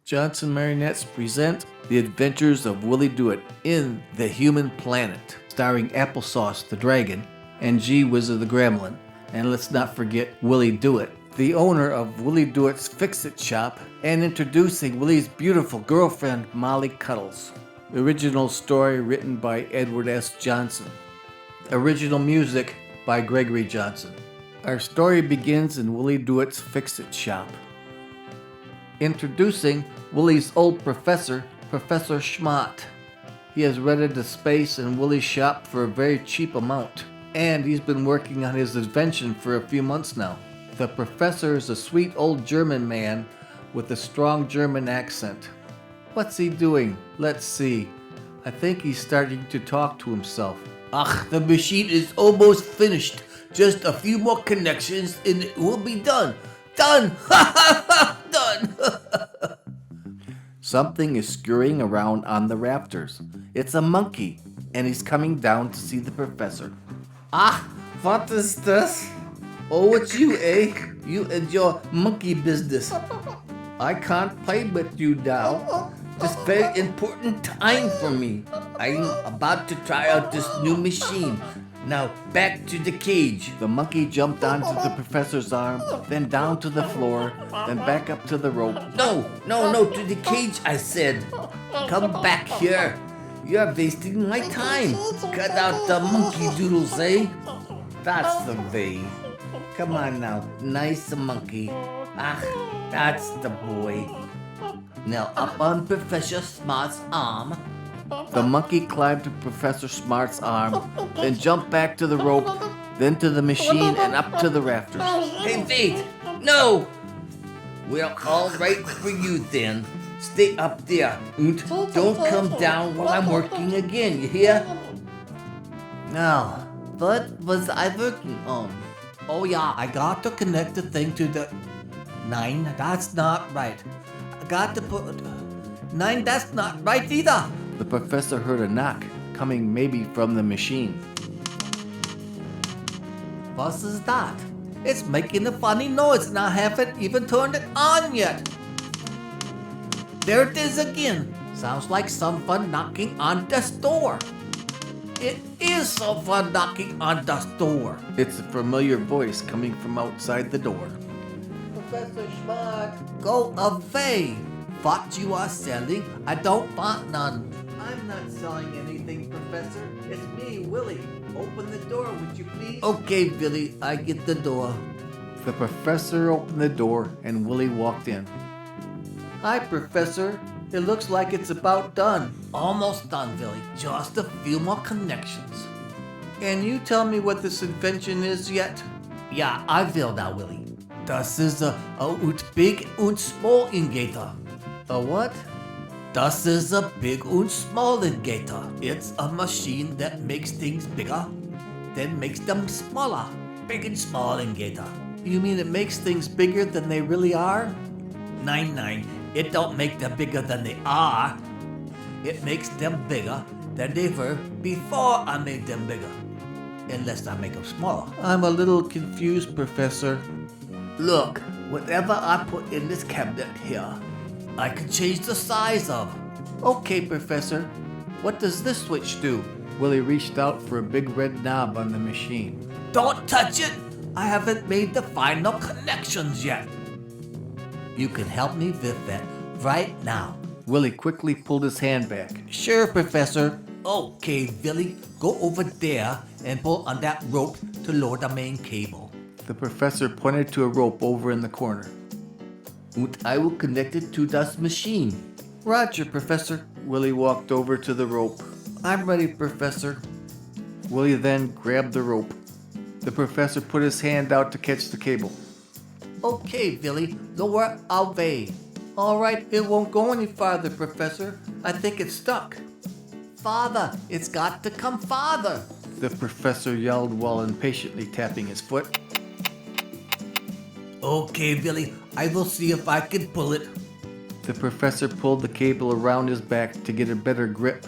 Johnson Marionettes present The Adventures of Willy Dooit in The Human Planet, starring Applesauce the Dragon and G Wizard the Gremlin. And let's not forget Willy Dooit, the owner of Willy Dooit's Fix-It shop, and introducing Willy's beautiful girlfriend, Molly Cuddles. Original story written by Edward S. Johnson. Original music by Gregory Johnson. Our story begins in Willy Dooit's Fix-It shop. Introducing Willy's old professor, Professor Schmart. He has rented a space in Willy's shop for a very cheap amount, and he's been working on his invention for a few months now. The professor is a sweet old German man with a strong German accent. What's he doing? Let's see. I think he's starting to talk to himself. The machine is almost finished. Just a few more connections and it will be done. Done! Done! Something is scurrying around on the rafters. It's a monkey, and he's coming down to see the professor. What is this? Oh, it's you, eh? You and your monkey business. I can't play with you now. It's very important time for me. I'm about to try out this new machine. Now, back to the cage. The monkey jumped onto the professor's arm, then down to the floor, then back up to the rope. No, to the cage, I said. Come back here. You're wasting my time. Cut out the monkey doodles, eh? That's the way. Come on now, nice monkey. That's the boy. Now up on Professor Smart's arm. The monkey climbed to Professor Smart's arm, then jumped back to the rope, then to the machine and up to the rafters. Hey, wait! No! Well, all right for you then. Stay up there. Don't come down while I'm working again, you hear? Now, what was I working on? Oh yeah, I got to connect the thing to the... 9, that's not right. I got to put... 9, that's not right either. The professor heard a knock, coming maybe from the machine. What is that? It's making a funny noise and I haven't even turned it on yet. There it is again. Sounds like someone knocking on the door. It is someone knocking on the door. It's a familiar voice coming from outside the door. Professor Schmart, go away. What you are selling, I don't want none. I'm not selling anything, Professor. It's me, Willy. Open the door, would you please? Okay, Willy, I get the door. The professor opened the door and Willy walked in. Hi, Professor. It looks like it's about done. Almost done, Willy. Just a few more connections. Can you tell me what this invention is yet? Yeah, I will now, Willy. Das is a big und small ingator. A what? Das is a big und small ingator. It's a machine that makes things bigger, then makes them smaller. Big and small ingator. You mean it makes things bigger than they really are? 9. It don't make them bigger than they are. It makes them bigger than they were before I made them bigger. Unless I make them smaller. I'm a little confused, Professor. Look, whatever I put in this cabinet here, I can change the size of. Okay, Professor. What does this switch do? Willy reached out for a big red knob on the machine. Don't touch it! I haven't made the final connections yet. You can help me with that right now. Willy quickly pulled his hand back. Sure, Professor. Okay, Willy, go over there and pull on that rope to lower the main cable. The professor pointed to a rope over in the corner. And I will connect it to this machine. Roger, Professor. Willy walked over to the rope. I'm ready, Professor. Willy then grabbed the rope. The professor put his hand out to catch the cable. Okay, Willy, lower away. All right, it won't go any farther, Professor. I think it's stuck. Farther, it's got to come farther. The professor yelled while impatiently tapping his foot. Okay, Willy, I will see if I can pull it. The professor pulled the cable around his back to get a better grip.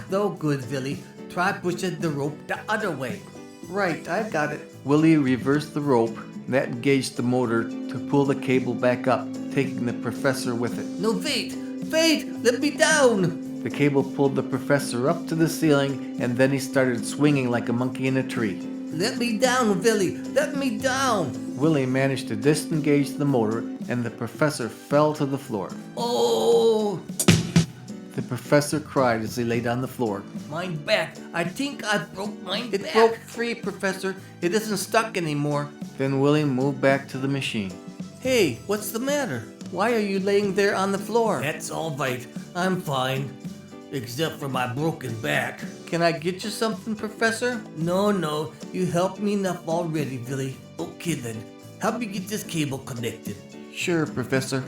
No good, Willy. Try pushing the rope the other way. Right, I've got it. Willy reversed the rope, and that engaged the motor to pull the cable back up, taking the professor with it. No, wait! Wait! Let me down! The cable pulled the professor up to the ceiling, and then he started swinging like a monkey in a tree. Let me down, Willy! Let me down! Willy managed to disengage the motor, and the professor fell to the floor. Oh! The professor cried as he laid on the floor. My back! I think I broke my back! It broke free, Professor. It isn't stuck anymore. Then Willy moved back to the machine. Hey, what's the matter? Why are you laying there on the floor? That's all right. I'm fine. Except for my broken back. Can I get you something, Professor? No. You helped me enough already, Willy. Okay then. Help me get this cable connected. Sure, Professor.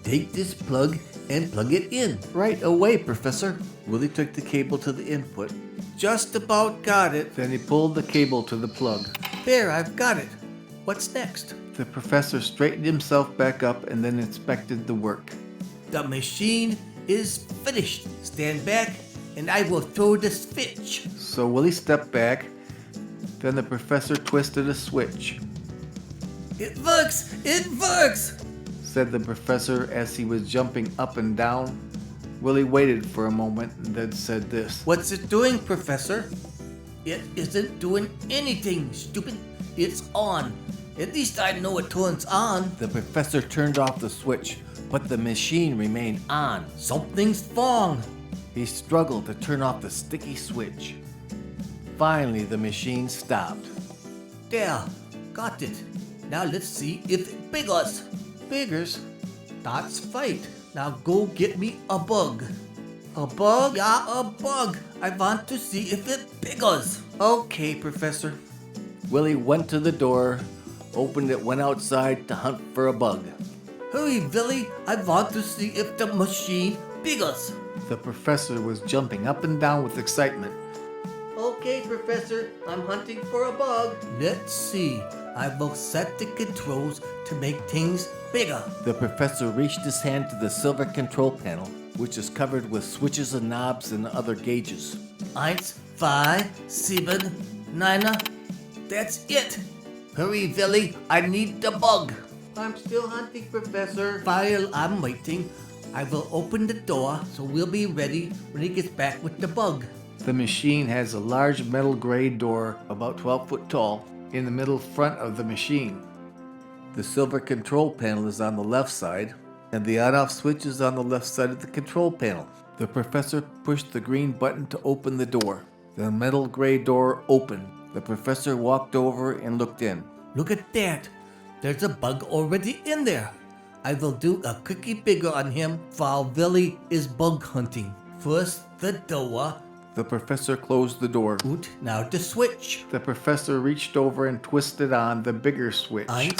Take this plug and plug it in. Right away, Professor. Willy took the cable to the input. Just about got it. Then he pulled the cable to the plug. There, I've got it. What's next? The professor straightened himself back up and then inspected the work. The machine is finished. Stand back and I will throw the switch. So Willy stepped back. Then the professor twisted a switch. It works! It works! Said the professor as he was jumping up and down. Willy waited for a moment and then said this. What's it doing, Professor? It isn't doing anything, stupid. It's on. At least I know it turns on. The professor turned off the switch, but the machine remained on. Something's wrong. He struggled to turn off the sticky switch. Finally, the machine stopped. There. Got it. Now let's see if it biggers. Biggers? That's right. Now go get me a bug. A bug? Yeah, a bug. I want to see if it biggers. Okay, Professor. Willy went to the door, opened it, went outside to hunt for a bug. Hurry, Willy. I want to see if the machine biggers. The professor was jumping up and down with excitement. Okay, Professor. I'm hunting for a bug. Let's see. I will set the controls to make things bigger. The professor reached his hand to the silver control panel, which is covered with switches and knobs and other gauges. 1, 5, 7, 9. That's it. Hurry, Willy. I need the bug. I'm still hunting, Professor. While I'm waiting, I will open the door so we'll be ready when he gets back with the bug. The machine has a large metal gray door about 12 foot tall in the middle front of the machine. The silver control panel is on the left side, and the on-off switch is on the left side of the control panel. The professor pushed the green button to open the door. The metal gray door opened. The professor walked over and looked in. Look at that. There's a bug already in there. I will do a quickie bigger on him while Willy is bug hunting. First the door. The professor closed the door. Good. Now the switch. The professor reached over and twisted on the bigger switch. 1,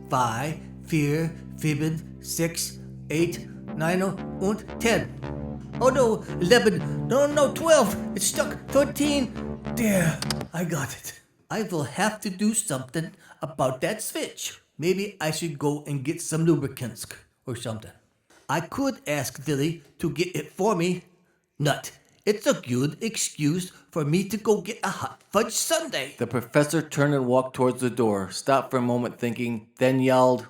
5, 4, 7, 6, 8, 9, and 10. Oh no, 11. No, 12. It's stuck. 13. There. I got it. I will have to do something about that switch. Maybe I should go and get some lubricants or something. I could ask Willy to get it for me. Nut. It's a good excuse for me to go get a hot fudge sundae. The professor turned and walked towards the door, stopped for a moment thinking, then yelled,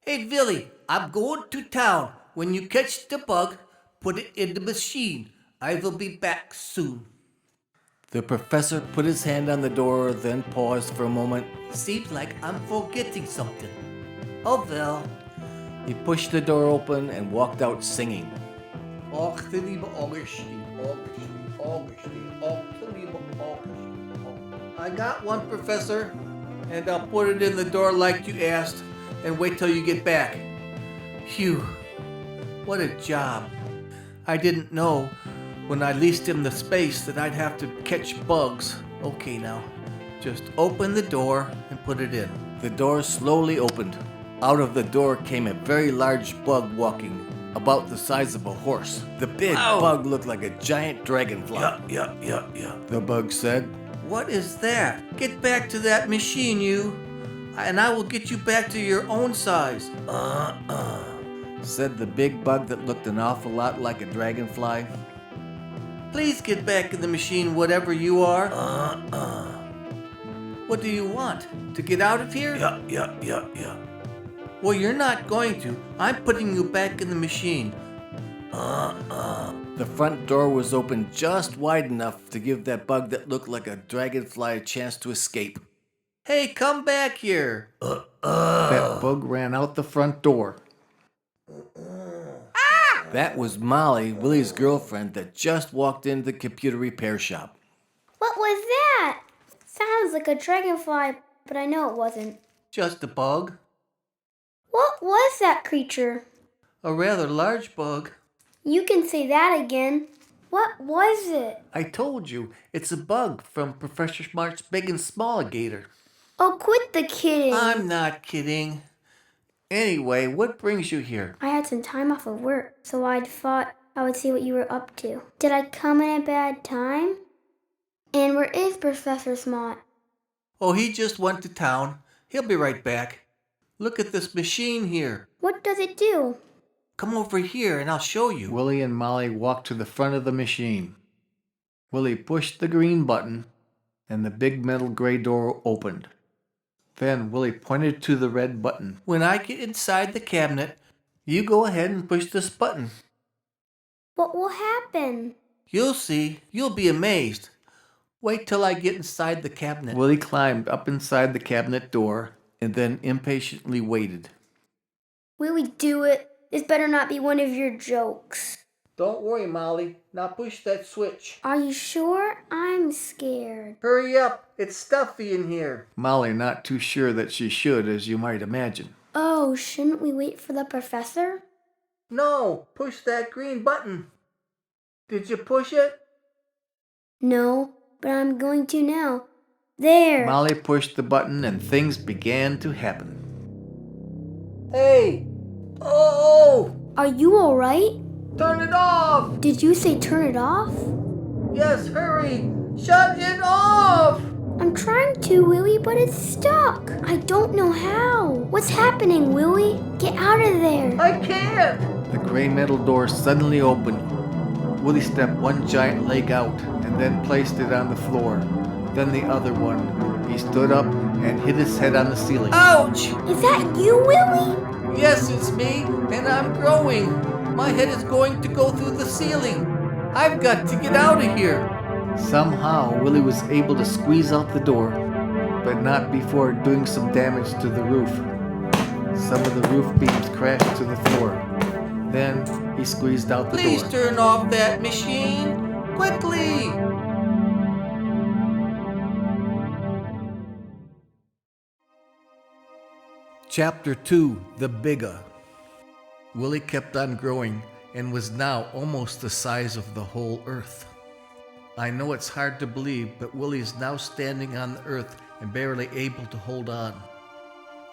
Hey, Willy, I'm going to town. When you catch the bug, put it in the machine. I will be back soon. The professor put his hand on the door, then paused for a moment. Seems like I'm forgetting something. Oh well. He pushed the door open and walked out singing. Och, the liebe Augustine, Augustine. I got one, Professor, and I'll put it in the door like you asked and wait till you get back. Phew, what a job. I didn't know when I leased him the space that I'd have to catch bugs. Okay now, just open the door and put it in. The door slowly opened. Out of the door came a very large bug walking, about the size of a horse. The big bug looked like a giant dragonfly. Yeah. The bug said, What is that? Get back to that machine, you, and I will get you back to your own size. Said the big bug that looked an awful lot like a dragonfly. Please get back in the machine, whatever you are. What do you want? To get out of here? Yeah. Well, you're not going to. I'm putting you back in the machine. The front door was open just wide enough to give that bug that looked like a dragonfly a chance to escape. Hey, come back here. That bug ran out the front door. That was Molly, Willy's girlfriend, that just walked into the computer repair shop. What was that? Sounds like a dragonfly, but I know it wasn't. Just a bug. What was that creature? A rather large bug. You can say that again. What was it? I told you, it's a bug from Professor Schmart's Big and Small Gator. Oh, quit the kidding. I'm not kidding. Anyway, what brings you here? I had some time off of work, so I thought I would see what you were up to. Did I come in a bad time? And where is Professor Schmart? Oh, he just went to town. He'll be right back. Look at this machine here. What does it do? Come over here and I'll show you. Willy and Molly walked to the front of the machine. Willy pushed the green button, and the big metal gray door opened. Then Willy pointed to the red button. When I get inside the cabinet, you go ahead and push this button. What will happen? You'll see. You'll be amazed. Wait till I get inside the cabinet. Willy climbed up inside the cabinet door and then impatiently waited. Willy Dooit, this better not be one of your jokes. Don't worry, Molly. Now push that switch. Are you sure? I'm scared. Hurry up. It's stuffy in here. Molly not too sure that she should, as you might imagine. Oh, shouldn't we wait for the professor? No, push that green button. Did you push it? No, but I'm going to now. There! Molly pushed the button and things began to happen. Hey! Oh! Are you alright? Turn it off! Did you say turn it off? Yes, hurry! Shut it off! I'm trying to, Willy, but it's stuck. I don't know how. What's happening, Willy? Get out of there. I can't! The gray metal door suddenly opened. Willy stepped one giant leg out and then placed it on the floor. Then the other one. He stood up and hit his head on the ceiling. Ouch! Is that you, Willy? Yes, it's me, and I'm growing. My head is going to go through the ceiling. I've got to get out of here. Somehow, Willy was able to squeeze out the door, but not before doing some damage to the roof. Some of the roof beams crashed to the floor. Then he squeezed out the Please door. turn off that machine. Quickly! Chapter 2, The Bigger. Willy kept on growing and was now almost the size of the whole earth. I know it's hard to believe, but Willy is now standing on the earth and barely able to hold on.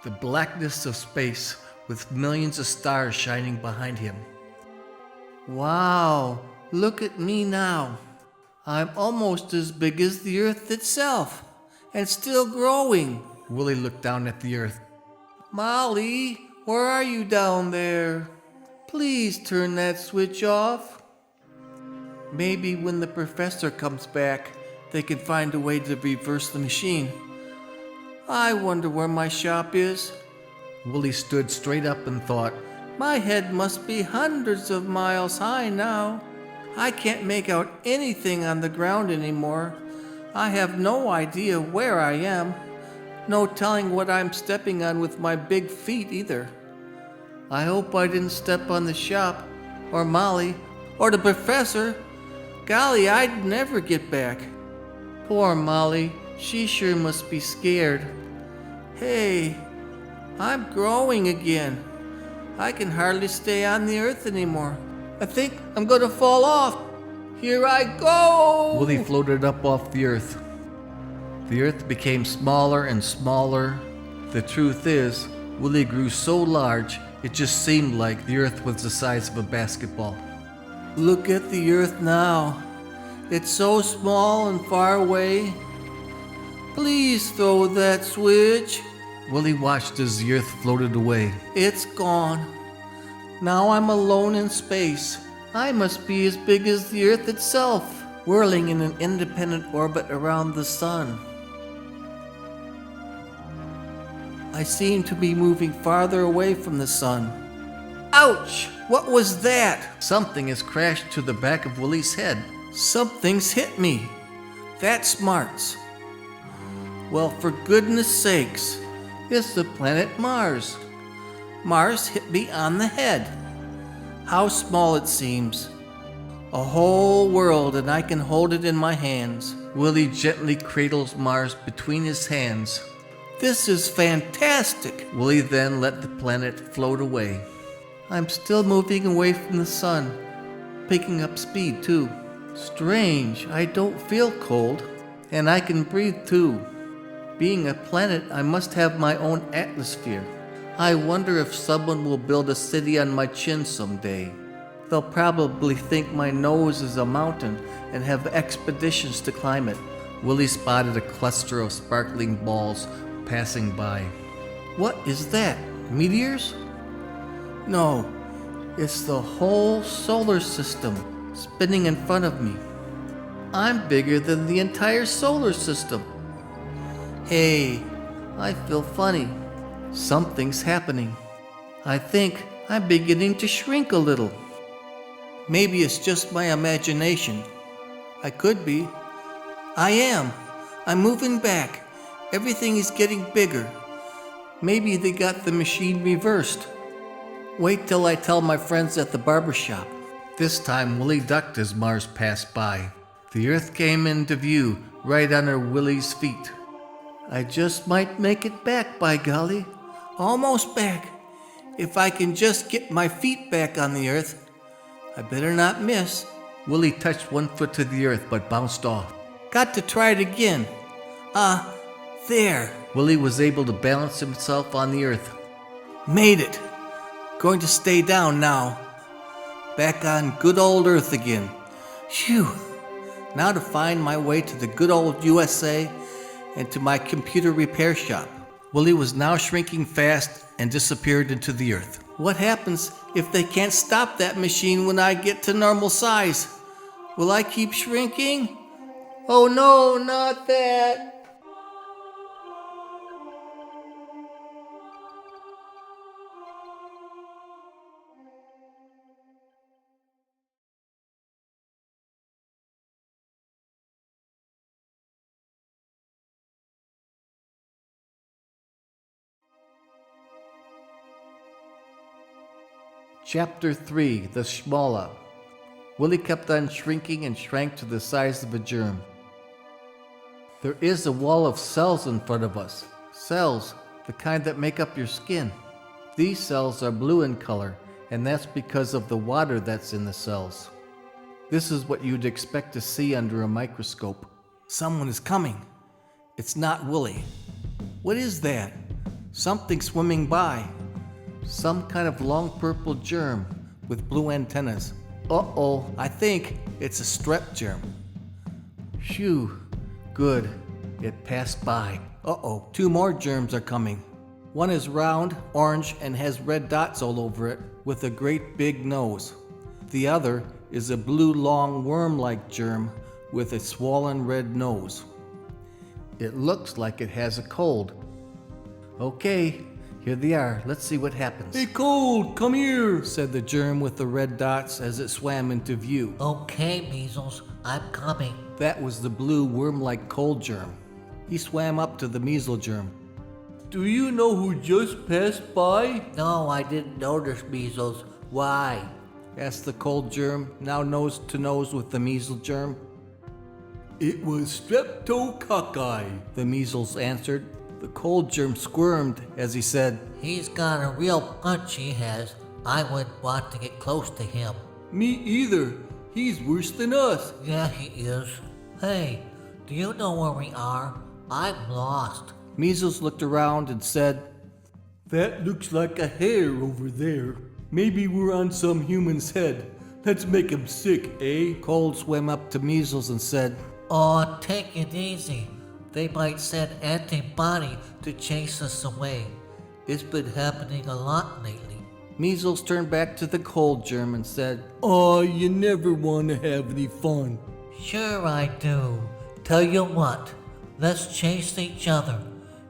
The blackness of space with millions of stars shining behind him. Wow, look at me now. I'm almost as big as the earth itself, and still growing. Willy looked down at the earth. Molly, where are you down there? Please turn that switch off. Maybe when the professor comes back, they can find a way to reverse the machine. I wonder where my shop is. Willy stood straight up and thought, My head must be hundreds of miles high now. I can't make out anything on the ground anymore. I have no idea where I am. No telling what I'm stepping on with my big feet either. I hope I didn't step on the shop, or Molly, or the professor. Golly, I'd never get back. Poor Molly, she sure must be scared. Hey, I'm growing again. I can hardly stay on the earth anymore. I think I'm gonna fall off. Here I go! Willy floated up off the earth. The earth became smaller and smaller. The truth is, Willy grew so large, it just seemed like the earth was the size of a basketball. Look at the earth now. It's so small and far away. Please throw that switch. Willy watched as the earth floated away. It's gone. Now I'm alone in space. I must be as big as the earth itself, whirling in an independent orbit around the sun. I seem to be moving farther away from the sun. Ouch! What was that? Something has crashed to the back of Willy's head. Something's hit me. That smarts. Well, for goodness sakes, it's the planet Mars. Mars hit me on the head. How small it seems. A whole world, and I can hold it in my hands. Willy gently cradles Mars between his hands. This is fantastic. Willy then let the planet float away. I'm still moving away from the sun, picking up speed too. Strange, I don't feel cold, and I can breathe too. Being a planet, I must have my own atmosphere. I wonder if someone will build a city on my chin someday. They'll probably think my nose is a mountain and have expeditions to climb it. Willy spotted a cluster of sparkling balls passing by. What is that? Meteors? No, it's the whole solar system spinning in front of me. I'm bigger than the entire solar system. Hey, I feel funny. Something's happening. I think I'm beginning to shrink a little. Maybe it's just my imagination. I could be. I am. I'm moving back. Everything is getting bigger. Maybe they got the machine reversed. Wait till I tell my friends at the barber shop. This time Willy ducked as Mars passed by. The Earth came into view right under Willy's feet. I just might make it back, by golly. Almost back. If I can just get my feet back on the Earth, I better not miss. Willy touched one foot to the Earth but bounced off. Got to try it again. There. Willy was able to balance himself on the Earth. Made it. Going to stay down now. Back on good old Earth again. Phew. Now to find my way to the good old USA and to my computer repair shop. Willy was now shrinking fast and disappeared into the Earth. What happens if they can't stop that machine when I get to normal size? Will I keep shrinking? Oh no, not that. Chapter 3, The Schmala. Willy kept on shrinking and shrank to the size of a germ. There is a wall of cells in front of us. Cells, the kind that make up your skin. These cells are blue in color, and that's because of the water that's in the cells. This is what you'd expect to see under a microscope. Someone is coming. It's not Willy. What is that? Something swimming by. Some kind of long purple germ with blue antennas. Uh-oh, I think it's a strep germ. Phew, good. It passed by. Uh-oh, 2 more germs are coming. One is round, orange, and has red dots all over it with a great big nose. The other is a blue long worm-like germ with a swollen red nose. It looks like it has a cold. Okay, here they are. Let's see what happens. Hey, cold, come here, said the germ with the red dots as it swam into view. Okay, Measles, I'm coming. That was the blue worm-like cold germ. He swam up to the measles germ. Do you know who just passed by? No, I didn't notice, Measles. Why? Asked the cold germ, now nose to nose with the measles germ. It was streptococci, the measles answered. The cold germ squirmed as he said, He's got a real punch, he has. I wouldn't want to get close to him. Me either. He's worse than us. Yeah, he is. Hey, do you know where we are? I'm lost. Measles looked around and said, That looks like a hair over there. Maybe we're on some human's head. Let's make him sick, eh? Cold swam up to Measles and said, Oh, take it easy. They might send antibody to chase us away. It's been happening a lot lately. Measles turned back to the cold germ and said, Oh, you never want to have any fun. Sure I do. Tell you what, let's chase each other.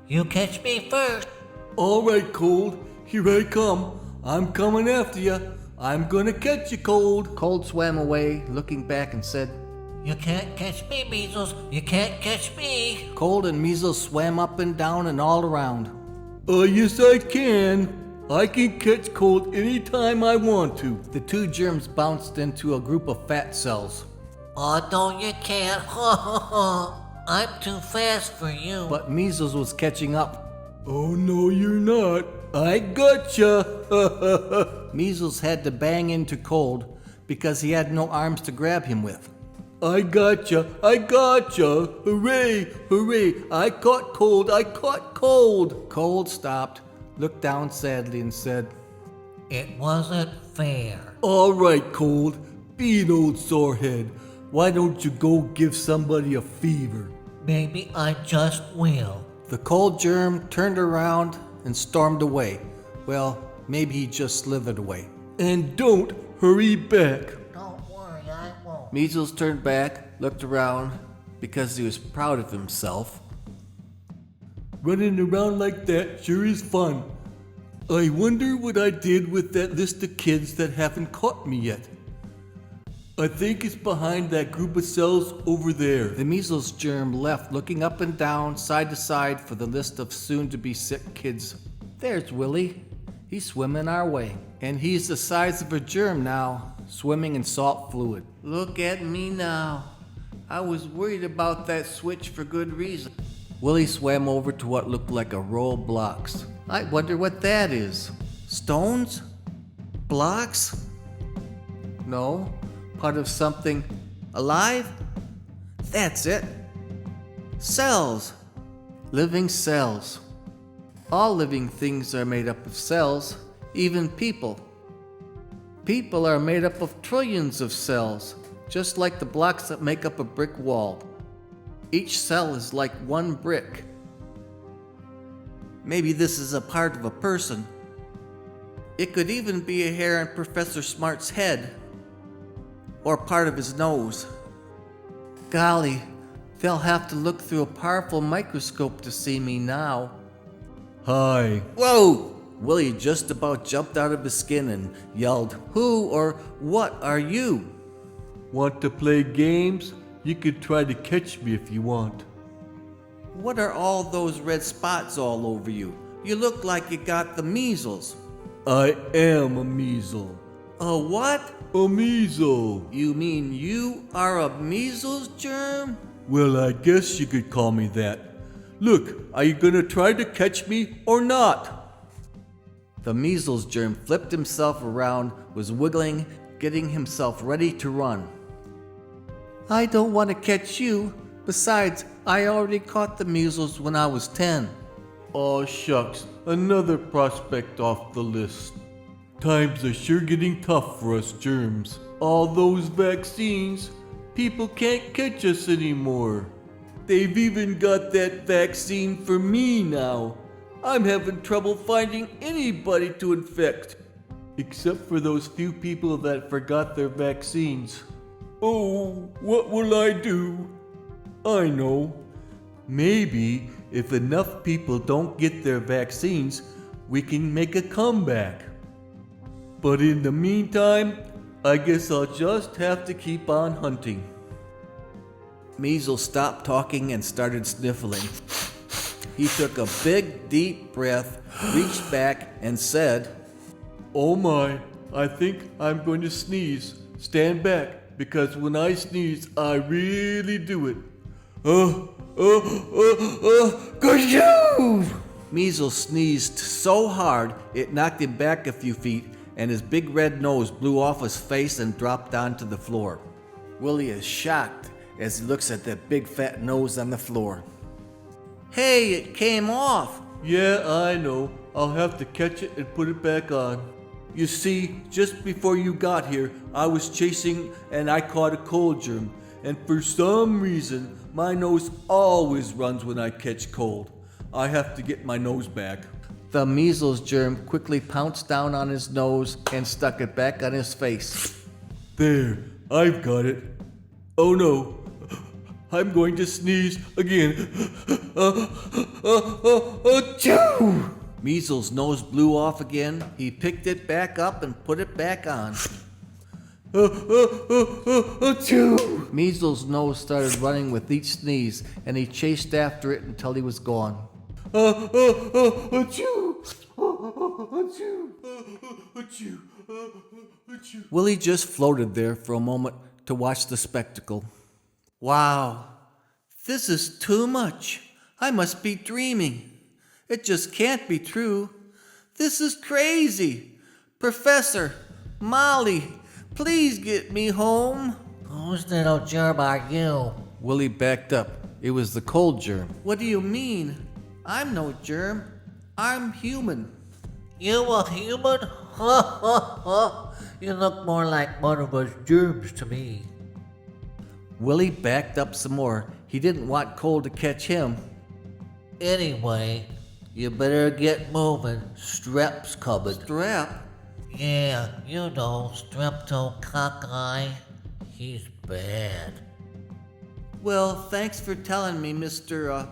You catch me first. All right, Cold, here I come. I'm coming after you. I'm gonna catch you, Cold. Cold swam away, looking back and said, You can't catch me, Measles. You can't catch me. Cold and Measles swam up and down and all around. Yes I can. I can catch Cold anytime I want to. The two germs bounced into a group of fat cells. Oh, no, you can't. I'm too fast for you. But Measles was catching up. Oh no, you're not. I gotcha. Measles had to bang into Cold because he had no arms to grab him with. I gotcha. Hooray, hooray. I caught Cold. Cold stopped, looked down sadly and said, It wasn't fair. All right, Cold. Be an old sorehead. Why don't you go give somebody a fever? Maybe I just will. The cold germ turned around and stormed away. Well, maybe he just slithered away. And don't hurry back. Don't worry, I won't. Measles turned back, looked around because he was proud of himself. Running around like that sure is fun. I wonder what I did with that list of kids that haven't caught me yet. I think it's behind that group of cells over there. The measles germ left, looking up and down, side to side for the list of soon-to-be sick kids. There's Willy. He's swimming our way. And he's the size of a germ now, swimming in salt fluid. Look at me now. I was worried about that switch for good reason. Willy swam over to what looked like a row of blocks. I wonder what that is. Stones? Blocks? No. Part of something alive? That's it. Cells. Living cells. All living things are made up of cells, even people. People are made up of trillions of cells, just like the blocks that make up a brick wall. Each cell is like one brick. Maybe this is a part of a person. It could even be a hair on Professor Smart's head. Or part of his nose. Golly, they'll have to look through a powerful microscope to see me now. Hi. Whoa! Willy just about jumped out of his skin and yelled, Who or what are you? Want to play games? You could try to catch me if you want. What are all those red spots all over you? You look like you got the measles. I am a measle. A what? A measle. You mean you are a measles germ? Well, I guess you could call me that. Look, are you gonna try to catch me or not? The measles germ flipped himself around, was wiggling, getting himself ready to run. I don't want to catch you. Besides, I already caught the measles when I was 10. Aw shucks, another prospect off the list. Times are sure getting tough for us germs. All those vaccines, people can't catch us anymore. They've even got that vaccine for me now. I'm having trouble finding anybody to infect. Except for those few people that forgot their vaccines. Oh, what will I do? I know. Maybe if enough people don't get their vaccines, we can make a comeback. But in the meantime, I guess I'll just have to keep on hunting. Measles stopped talking and started sniffling. He took a big, deep breath, reached back, and said, Oh my, I think I'm going to sneeze. Stand back, because when I sneeze, I really do it. Gajoo! Measles sneezed so hard it knocked him back a few feet, and his big red nose blew off his face and dropped onto the floor. Willy is shocked as he looks at that big fat nose on the floor. Hey, it came off. Yeah, I know. I'll have to catch it and put it back on. You see, just before you got here, I was chasing and I caught a cold germ. And for some reason, my nose always runs when I catch cold. I have to get my nose back. The measles germ quickly pounced down on his nose and stuck it back on his face. There, I've got it. Oh no, I'm going to sneeze again. Achoo! Measles' nose blew off again. He picked it back up and put it back on. Achoo! Measles' nose started running with each sneeze, and he chased after it until he was gone. Achoo! Achoo! Achoo! Achoo! Willie just floated there for a moment to watch the spectacle. Wow, this is too much. I must be dreaming. It just can't be true. This is crazy. Professor, Molly, please get me home. Whose little germ are you? Willie backed up. It was the cold germ. What do you mean? I'm no germ. I'm human. You a human? Ha ha ha! You look more like one of those germs to me. Willie backed up some more. He didn't want cold to catch him. Anyway, you better get moving. Strep's coming. Strep? Yeah, you know, streptococci. He's bad. Well, thanks for telling me, Mr.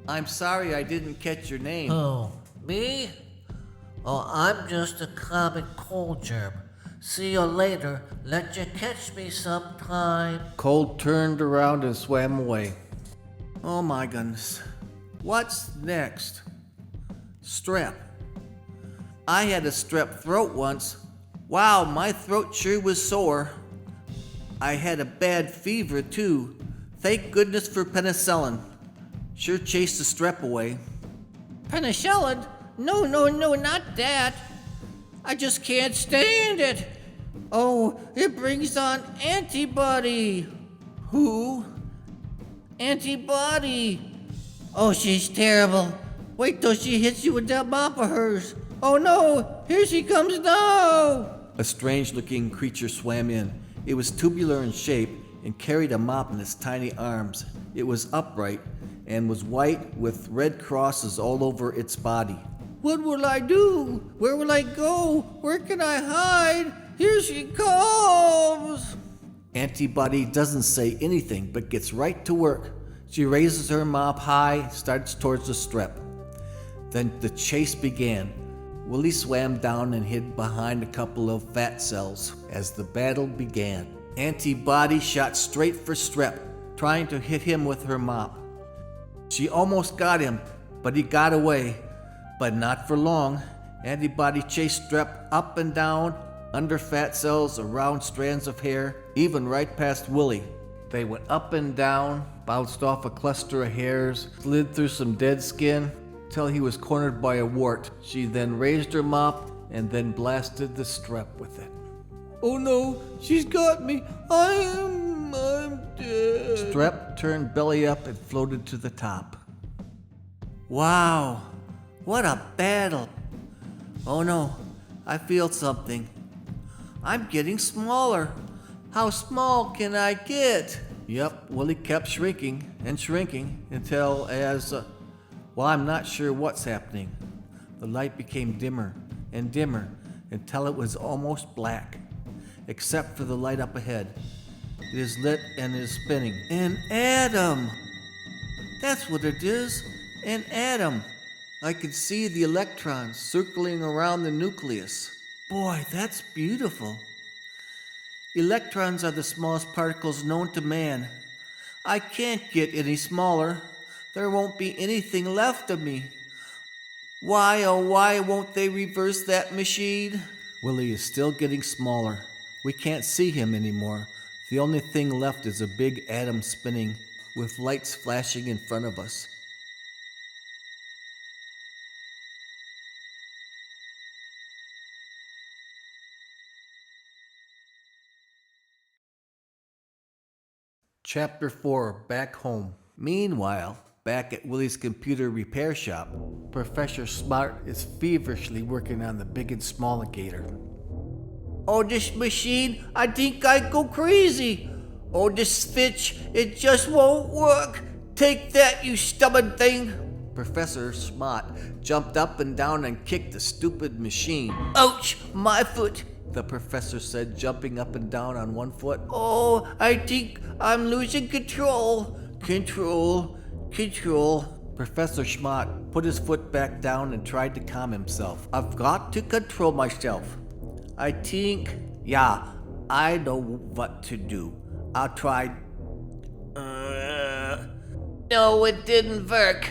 I'm sorry I didn't catch your name. Who? Me? Oh, I'm just a common cold germ. See you later. Let you catch me sometime. Cold turned around and swam away. Oh my goodness. What's next? Strep. I had a strep throat once. Wow, my throat sure was sore. I had a bad fever too. Thank goodness for penicillin. Sure chased the strep away. Penicillin? No, not that. I just can't stand it. Oh, it brings on antibody. Who? Antibody. Oh, she's terrible. Wait till she hits you with that mop of hers. Oh no, here she comes now. A strange-looking creature swam in. It was tubular in shape and carried a mop in its tiny arms. It was upright and was white with red crosses all over its body. What will I do? Where will I go? Where can I hide? Here she comes. Antibody doesn't say anything but gets right to work. She raises her mop high, starts towards the strep. Then the chase began. Willie swam down and hid behind a couple of fat cells as the battle began. Antibody shot straight for Strep, trying to hit him with her mop. She almost got him, but he got away. But not for long. Antibody chased Strep up and down, under fat cells, around strands of hair, even right past Willie. They went up and down, bounced off a cluster of hairs, slid through some dead skin, till he was cornered by a wart. She then raised her mop and then blasted the strep with it. Oh no, she's got me. I'm dead. Strep turned belly up and floated to the top. Wow, what a battle. Oh no, I feel something. I'm getting smaller. How small can I get? Yep, Willie kept shrinking and shrinking until well, I'm not sure what's happening. The light became dimmer and dimmer until it was almost black, except for the light up ahead. It is lit and is spinning. An atom! That's what it is, an atom. I could see the electrons circling around the nucleus. Boy, that's beautiful. Electrons are the smallest particles known to man. I can't get any smaller. There won't be anything left of me. Why, oh why won't they reverse that machine? Willie is still getting smaller. We can't see him anymore. The only thing left is a big atom spinning with lights flashing in front of us. Chapter 4, Back Home. Meanwhile, back at Willie's computer repair shop, Professor Schmart is feverishly working on the big and small gator. Oh, this machine, I think I go crazy. Oh, this switch, it just won't work. Take that, you stubborn thing. Professor Schmart jumped up and down and kicked the stupid machine. Ouch, my foot. The professor said, jumping up and down on one foot. Oh, I think I'm losing control. Control. Professor Schmart put his foot back down and tried to calm himself. I've got to control myself. I think, yeah, I know what to do. I'll try. No, it didn't work.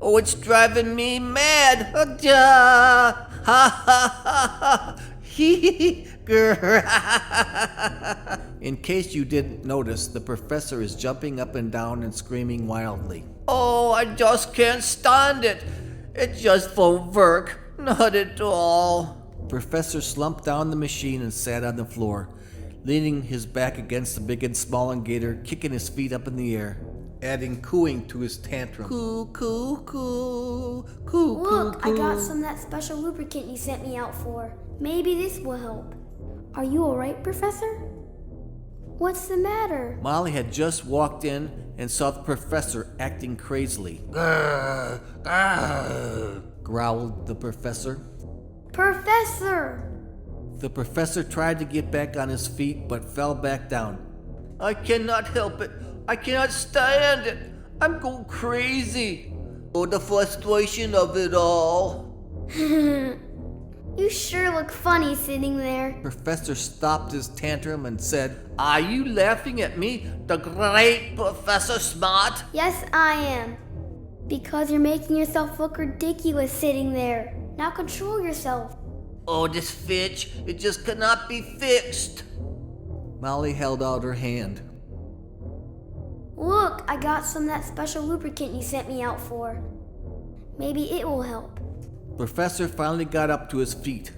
Oh, it's driving me mad. Ha ha ha. In case you didn't notice, the professor is jumping up and down and screaming wildly. Oh, I just can't stand it. It just won't work. Not at all. Professor slumped down the machine and sat on the floor, leaning his back against the big and small gator, kicking his feet up in the air, adding cooing to his tantrum. Coo, coo, coo, coo, Look, coo, I got coo. some of that special lubricant you sent me out for. Maybe this will help. Are you alright, Professor? What's the matter? Molly had just walked in and saw the professor acting crazily. Grr, grr. Growled the professor. Professor! The professor tried to get back on his feet but fell back down. I cannot help it. I cannot stand it. I'm going crazy. Oh, the frustration of it all. You sure look funny sitting there. Professor stopped his tantrum and said, Are you laughing at me, the great Professor Smart? Yes, I am. Because you're making yourself look ridiculous sitting there. Now control yourself. Oh, this fitch, it just cannot be fixed. Molly held out her hand. Look, I got some of that special lubricant you sent me out for. Maybe it will help. Professor finally got up to his feet.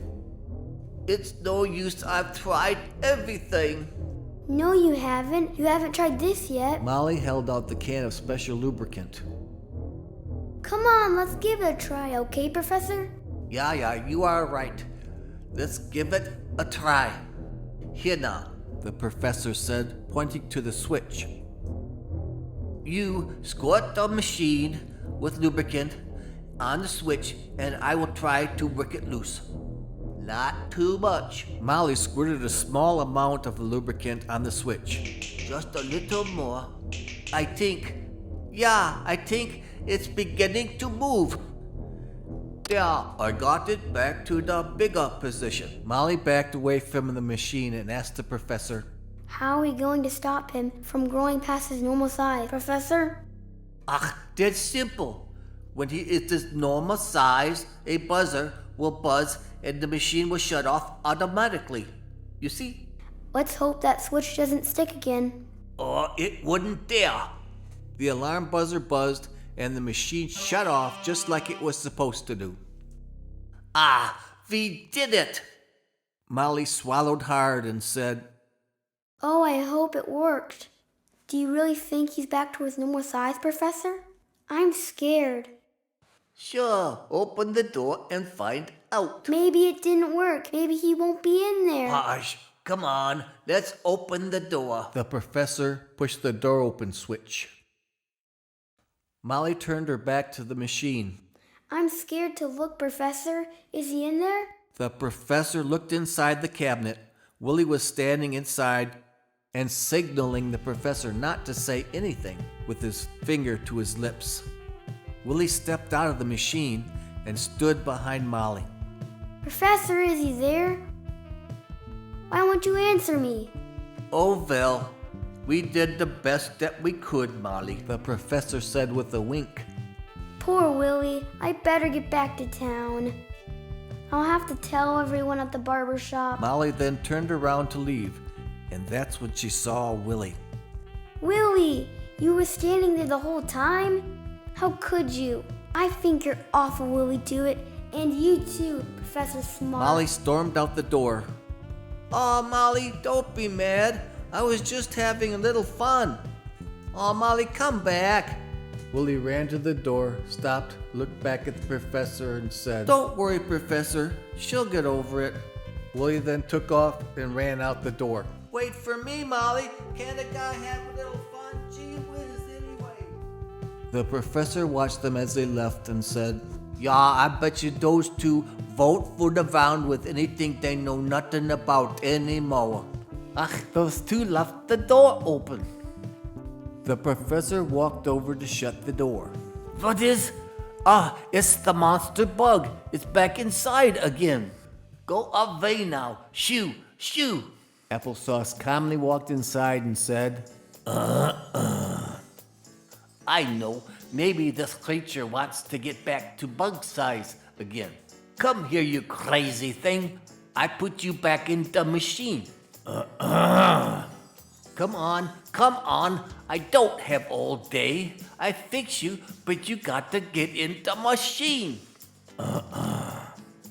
It's no use, I've tried everything. No, you haven't. You haven't tried this yet. Molly held out the can of special lubricant. Come on, let's give it a try, okay, Professor? Yeah, you are right. Let's give it a try. Here now, The professor said, pointing to the switch. you squirt the machine with lubricant on the switch and I will try to work it loose. Not too much, Molly squirted a small amount of the lubricant on the switch. just a little more. I think it's beginning to move. Yeah, I got it back to the bigger position. Molly backed away from the machine and asked the professor, How are we going to stop him from growing past his normal size, Professor? That's simple. When he is this normal size, a buzzer will buzz and the machine will shut off automatically. You see? Let's hope that switch doesn't stick again. Or it wouldn't dare. The alarm buzzer buzzed and the machine shut off just like it was supposed to do. We did it. Molly swallowed hard and said, Oh, I hope it worked. Do you really think he's back to his normal size, Professor? I'm scared. Sure, open the door and find out. Maybe it didn't work. Maybe he won't be in there. Hush, come on, let's open the door. The professor pushed the door open switch. Molly turned her back to the machine. I'm scared to look, Professor. Is he in there? The professor looked inside the cabinet. Willy was standing inside and signaling the professor not to say anything with his finger to his lips. Willy stepped out of the machine and stood behind Molly. Professor, is he there? Why won't you answer me? Oh well, we did the best that we could, Molly. The professor said with a wink. Poor Willy. I better get back to town. I'll have to tell everyone at the barber shop. Molly then turned around to leave, and that's when she saw Willy. Willy, you were standing there the whole time? How could you? I think you're awful, Willy Dooit. And you too, Professor Smart. Molly stormed out the door. Oh, Molly, don't be mad. I was just having a little fun. Oh, Molly, come back. Willy ran to the door, stopped, looked back at the professor, and said, Don't worry, Professor. She'll get over it. Willy then took off and ran out the door. Wait for me, Molly. Can't a guy have a little fun? Gee whiz, anyway. The professor watched them as they left and said, Yeah, I bet you those two vote for the round with anything they know nothing about anymore. Those two left the door open. The professor walked over to shut the door. What is? It's the monster bug. It's back inside again. Go away now. Shoo, shoo. Applesauce calmly walked inside and said, I know. Maybe this creature wants to get back to bug size again. Come here, you crazy thing. I put you back in the machine. Come on, come on. I don't have all day. I fix you, but you got to get in the machine.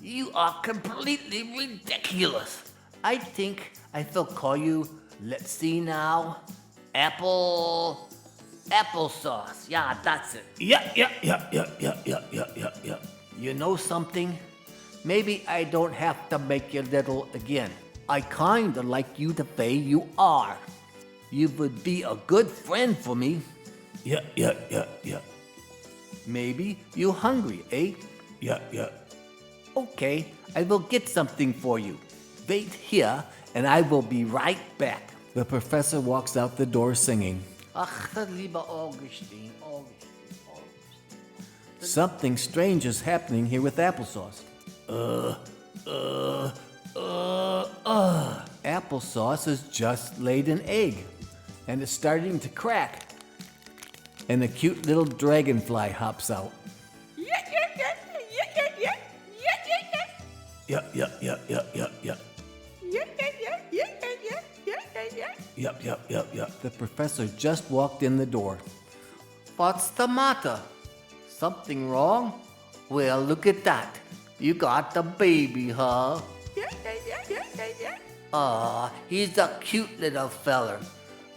You are completely ridiculous. I think I will call you, let's see now, applesauce. Yeah, that's it. Yeah. You know something? Maybe I don't have to make you little again. I kinda like you the way you are. You would be a good friend for me. Yeah. Maybe you hungry, eh? Yeah. Okay, I will get something for you. Wait here, and I will be right back. the professor walks out the door singing. Ach, liebe Augustine. Something strange is happening here with Applesauce. Applesauce has just laid an egg, and it's starting to crack. And a cute little dragonfly hops out. Yeah. The professor just walked in the door. What's the matter? Something wrong? Well, look at that. You got the baby, huh? He's a cute little feller.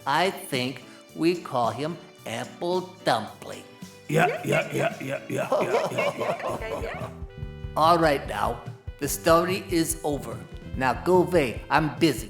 I think we call him Apple Dumpling. Yeah. All right now, the story is over. Now go away, I'm busy.